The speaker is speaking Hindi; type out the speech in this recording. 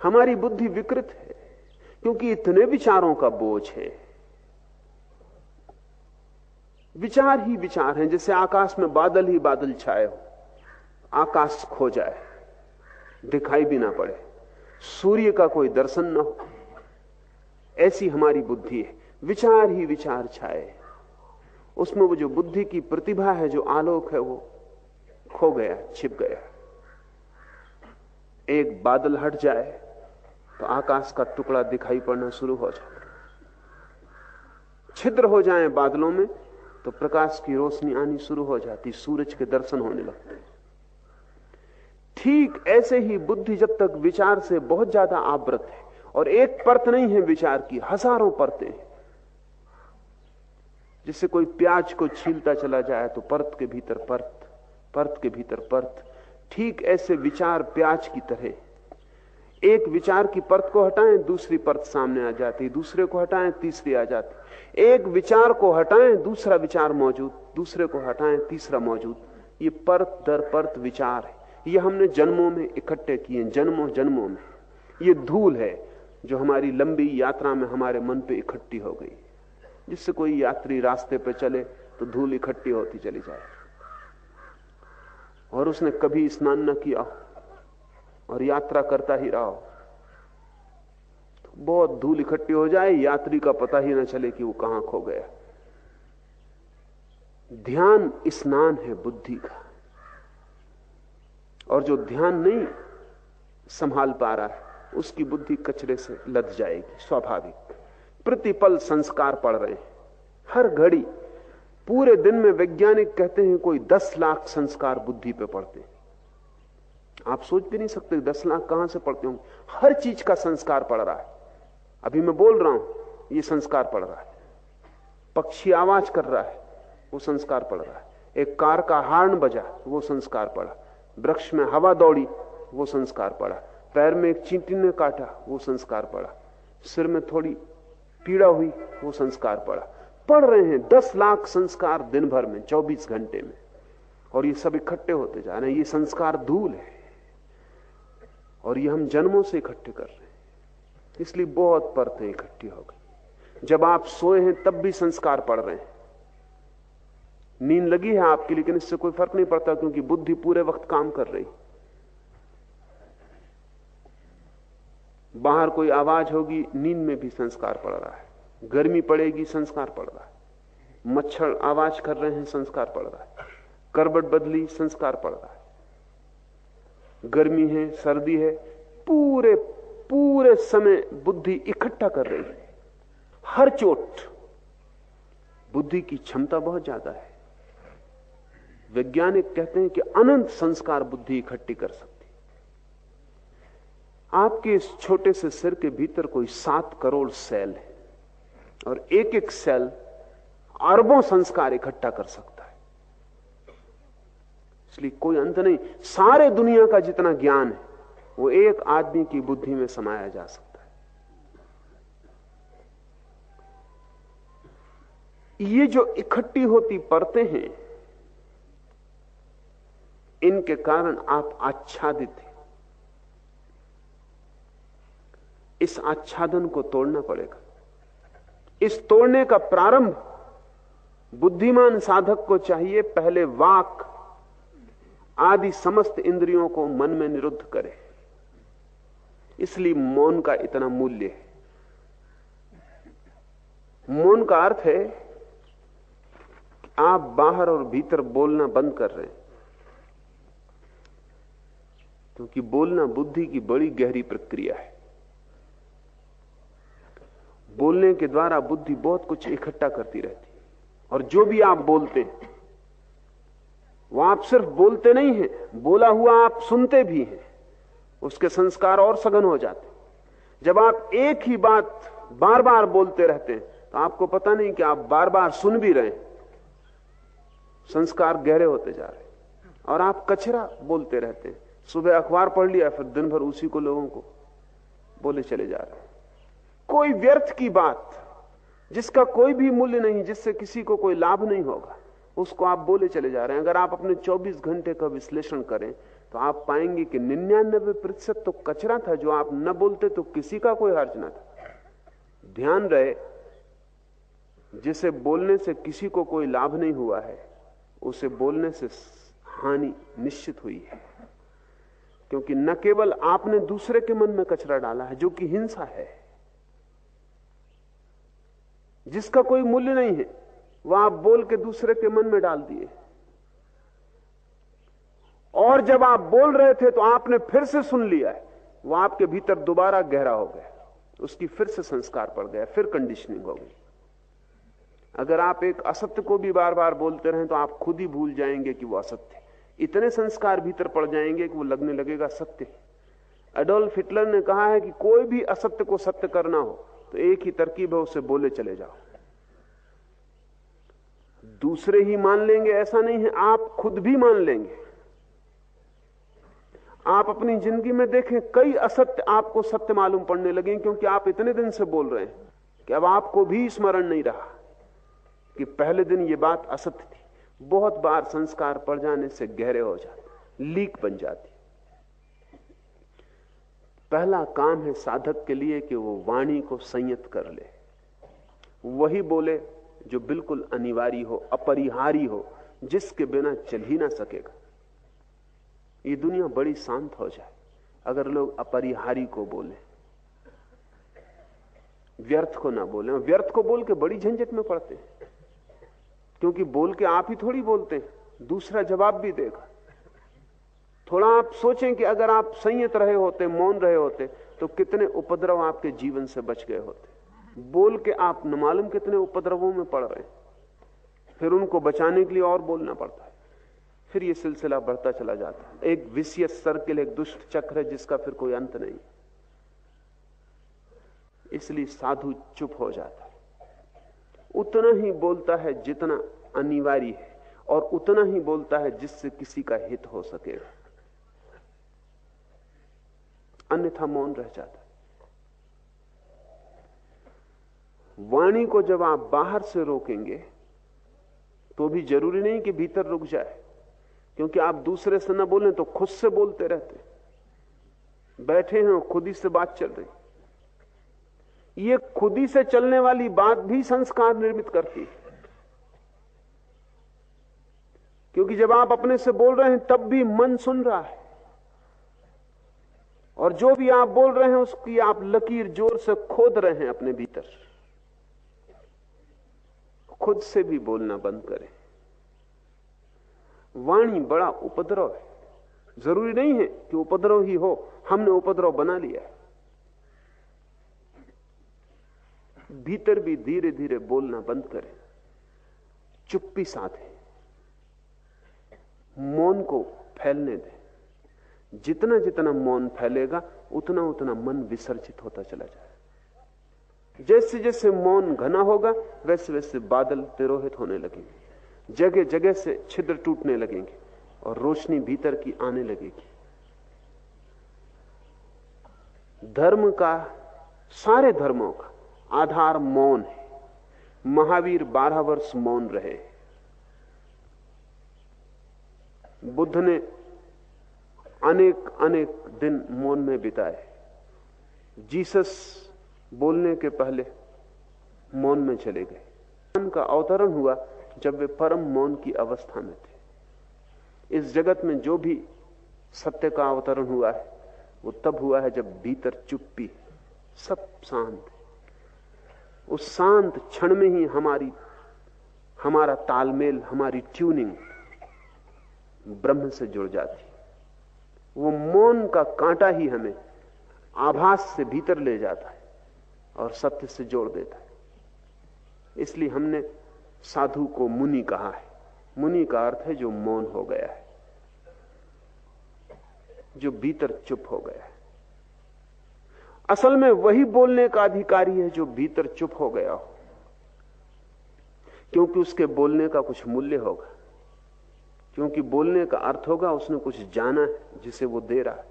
हमारी बुद्धि विकृत है क्योंकि इतने विचारों का बोझ है। विचार ही विचार हैं, जैसे आकाश में बादल ही बादल छाए हो, आकाश खो जाए, दिखाई भी ना पड़े, सूर्य का कोई दर्शन ना हो, ऐसी हमारी बुद्धि है। विचार ही विचार छाए, उसमें वो जो बुद्धि की प्रतिभा है, जो आलोक है, वो खो गया, छिप गया। एक बादल हट जाए तो आकाश का टुकड़ा दिखाई पड़ना शुरू हो जाता, छिद्र हो जाए बादलों में तो प्रकाश की रोशनी आनी शुरू हो जाती, सूरज के दर्शन होने लगते। ठीक ऐसे ही बुद्धि जब तक विचार से बहुत ज्यादा आवृत है, और एक परत नहीं है विचार की, हजारों परतें हैं। जिससे कोई प्याज को छीलता चला जाए तो परत के भीतर परत, परत के भीतर परत। ठीक ऐसे विचार प्याज की तरह, एक विचार की परत को हटाएं दूसरी परत सामने आ जाती, दूसरे को हटाएं तीसरी आ जाती, एक विचार को हटाएं दूसरा विचार मौजूद, दूसरे को हटाएं तीसरा मौजूद। ये परत दर परत विचार है, ये हमने जन्मों में इकट्ठे किए, जन्मों जन्मों में। ये धूल है जो हमारी लंबी यात्रा में हमारे मन पे इकट्ठी हो गई। जिससे कोई यात्री रास्ते पे चले तो धूल इकट्ठी होती चली जाए, और उसने कभी स्नान न किया और यात्रा करता ही रहा हो, तो बहुत धूल इकट्ठी हो जाए, यात्री का पता ही न चले कि वो कहां खो गया। ध्यान स्नान है बुद्धि का, और जो ध्यान नहीं संभाल पा रहा है उसकी बुद्धि कचरे से लद जाएगी, स्वाभाविक। प्रतिपल संस्कार पड़ रहे हैं, हर घड़ी। पूरे दिन में वैज्ञानिक कहते हैं कोई 10 लाख संस्कार बुद्धि पे पड़ते हैं। आप सोच भी नहीं सकते 10 लाख कहां से पड़ते होंगे। हर चीज का संस्कार पड़ रहा है। अभी मैं बोल रहा हूं, ये संस्कार पड़ रहा है। पक्षी आवाज कर रहा है, वो संस्कार पड़ रहा है। एक कार का हॉर्न बजा, वो संस्कार पड़ा। वृक्ष में हवा दौड़ी, वो संस्कार पड़ा। पैर में एक चींटी ने काटा, वो संस्कार पड़ा। सिर में थोड़ी पीड़ा हुई, वो संस्कार पड़ रहे हैं 10 लाख संस्कार दिन भर में, 24 घंटे में, और ये सब इकट्ठे होते जा रहे हैं। ये संस्कार धूल है, और ये हम जन्मों से इकट्ठे कर रहे हैं, इसलिए बहुत परतें इकट्ठी हो गई। जब आप सोए हैं तब भी संस्कार पड़ रहे हैं। नींद लगी है आपकी, लेकिन इससे कोई फर्क नहीं पड़ता, क्योंकि बुद्धि पूरे वक्त काम कर रही। बाहर कोई आवाज होगी, नींद में भी संस्कार पड़ रहा है। गर्मी पड़ेगी, संस्कार पड़ रहा है। मच्छर आवाज कर रहे हैं, संस्कार पड़ रहा है। करवट बदली, संस्कार पड़ रहा है। गर्मी है, सर्दी है, पूरे पूरे समय बुद्धि इकट्ठा कर रही है। हर चोट बुद्धि की क्षमता बहुत ज्यादा है। वैज्ञानिक कहते हैं कि अनंत संस्कार बुद्धि इकट्ठी कर सकती। आपके इस छोटे से सिर के भीतर कोई 7 करोड़ सेल है, और एक एक सेल अरबों संस्कार इकट्ठा कर सकता है। इसलिए कोई अंत नहीं। सारे दुनिया का जितना ज्ञान है वो एक आदमी की बुद्धि में समाया जा सकता है। ये जो इकट्ठी होती परतें हैं, इनके कारण आप आच्छादित हैं। इस आच्छादन को तोड़ना पड़ेगा। इस तोड़ने का प्रारंभ बुद्धिमान साधक को चाहिए। पहले वाक आदि समस्त इंद्रियों को मन में निरुद्ध करे। इसलिए मौन का इतना मूल्य है। मौन का अर्थ है कि आप बाहर और भीतर बोलना बंद कर रहे हैं, क्योंकि बोलना बुद्धि की बड़ी गहरी प्रक्रिया है। बोलने के द्वारा बुद्धि बहुत कुछ इकट्ठा करती रहती है, और जो भी आप बोलते हैं वो आप सिर्फ बोलते नहीं हैं, बोला हुआ आप सुनते भी हैं। उसके संस्कार और सघन हो जाते हैं। जब आप एक ही बात बार बार बोलते रहते हैं तो आपको पता नहीं कि आप बार बार सुन भी रहे हैं। संस्कार गहरे होते जा रहे हैं, और आप कचरा बोलते रहते हैं। सुबह अखबार पढ़ लिया, फिर दिन भर उसी को लोगों को बोले चले जा रहे हैं। कोई व्यर्थ की बात जिसका कोई भी मूल्य नहीं, जिससे किसी को कोई लाभ नहीं होगा, उसको आप बोले चले जा रहे हैं। अगर आप अपने 24 घंटे का विश्लेषण करें तो आप पाएंगे कि 99% तो कचरा था। जो आप न बोलते तो किसी का कोई हर्ज ना था। ध्यान रहे, जिसे बोलने से किसी को कोई लाभ नहीं हुआ है, उसे बोलने से हानि निश्चित हुई है। क्योंकि न केवल आपने दूसरे के मन में कचरा डाला है, जो कि हिंसा है, जिसका कोई मूल्य नहीं है, वह आप बोल के दूसरे के मन में डाल दिए। और जब आप बोल रहे थे तो आपने फिर से सुन लिया है, वह आपके भीतर दोबारा गहरा हो गया, उसकी फिर से संस्कार पड़ गया, फिर कंडीशनिंग हो गई। अगर आप एक असत्य को भी बार बार बोलते रहें तो आप खुद ही भूल जाएंगे कि वो असत्य है। इतने संस्कार भीतर पड़ जाएंगे कि वो लगने लगेगा सत्य। एडोल्फ हिटलर ने कहा है कि कोई भी असत्य को सत्य करना हो तो एक ही तरकीब है, उसे बोले चले जाओ। दूसरे ही मान लेंगे ऐसा नहीं है, आप खुद भी मान लेंगे। आप अपनी जिंदगी में देखें, कई असत्य आपको सत्य मालूम पड़ने लगे, क्योंकि आप इतने दिन से बोल रहे हैं कि अब आपको भी स्मरण नहीं रहा कि पहले दिन ये बात असत्य थी। बहुत बार संस्कार पड़ जाने से गहरे हो जाते, लीक बन जाती। पहला काम है साधक के लिए कि वो वाणी को संयत कर ले, वही बोले जो बिल्कुल अनिवार्य हो, अपरिहार्य हो, जिसके बिना चल ही ना सकेगा। ये दुनिया बड़ी शांत हो जाए अगर लोग अपरिहार्य को बोले, व्यर्थ को ना बोले। व्यर्थ को बोल के बड़ी झंझट में पड़ते हैं, क्योंकि बोल के आप ही थोड़ी बोलते हैं, दूसरा जवाब भी देगा। थोड़ा आप सोचें कि अगर आप संयत रहे होते, मौन रहे होते, तो कितने उपद्रव आपके जीवन से बच गए होते। बोल के आप न मालूम कितने उपद्रवों में पड़ रहे हैं, फिर उनको बचाने के लिए और बोलना पड़ता है, फिर ये सिलसिला बढ़ता चला जाता है। एक विशियस सर्किल, एक दुष्ट चक्र है जिसका फिर कोई अंत नहीं। इसलिए साधु चुप हो जाता है, उतना ही बोलता है जितना अनिवार्य है, और उतना ही बोलता है जिससे किसी का हित हो सकेगा, अन्यथा मौन रह जाता है। वाणी को जब आप बाहर से रोकेंगे तो भी जरूरी नहीं कि भीतर रुक जाए, क्योंकि आप दूसरे से न बोलें तो खुद से बोलते रहते। बैठे हैं, खुद ही से बात चल रही। ये खुद ही से चलने वाली बात भी संस्कार निर्मित करती है, क्योंकि जब आप अपने से बोल रहे हैं तब भी मन सुन रहा है, और जो भी आप बोल रहे हैं उसकी आप लकीर जोर से खोद रहे हैं अपने भीतर। खुद से भी बोलना बंद करें। वाणी बड़ा उपद्रव है, जरूरी नहीं है कि उपद्रव ही हो, हमने उपद्रव बना लिया है। भीतर भी धीरे धीरे बोलना बंद करें, चुप्पी साधें, मौन को फैलने दें। जितना जितना मौन फैलेगा उतना उतना मन विसर्जित होता चला जाए। जैसे जैसे मौन घना होगा वैसे वैसे बादल तिरोहित होने लगेंगे, जगह जगह से छिद्र टूटने लगेंगे और रोशनी भीतर की आने लगेगी। धर्म का, सारे धर्मों का आधार मौन है। महावीर 12 वर्ष मौन रहे, बुद्ध ने अनेक अनेक दिन मौन में बिताए, जीसस बोलने के पहले मौन में चले गए। उनका अवतरण हुआ जब वे परम मौन की अवस्था में थे। इस जगत में जो भी सत्य का अवतरण हुआ है वो तब हुआ है जब भीतर चुप्पी, सब शांत। उस शांत क्षण में ही हमारा तालमेल, हमारी ट्यूनिंग ब्रह्म से जुड़ जाती। वो मौन का कांटा ही हमें आभास से भीतर ले जाता है और सत्य से जोड़ देता है। इसलिए हमने साधु को मुनि कहा है। मुनि का अर्थ है जो मौन हो गया है, जो भीतर चुप हो गया है। असल में वही बोलने का अधिकारी है जो भीतर चुप हो गया हो, क्योंकि उसके बोलने का कुछ मूल्य होगा, क्योंकि बोलने का अर्थ होगा उसने कुछ जाना है जिसे वो दे रहा है।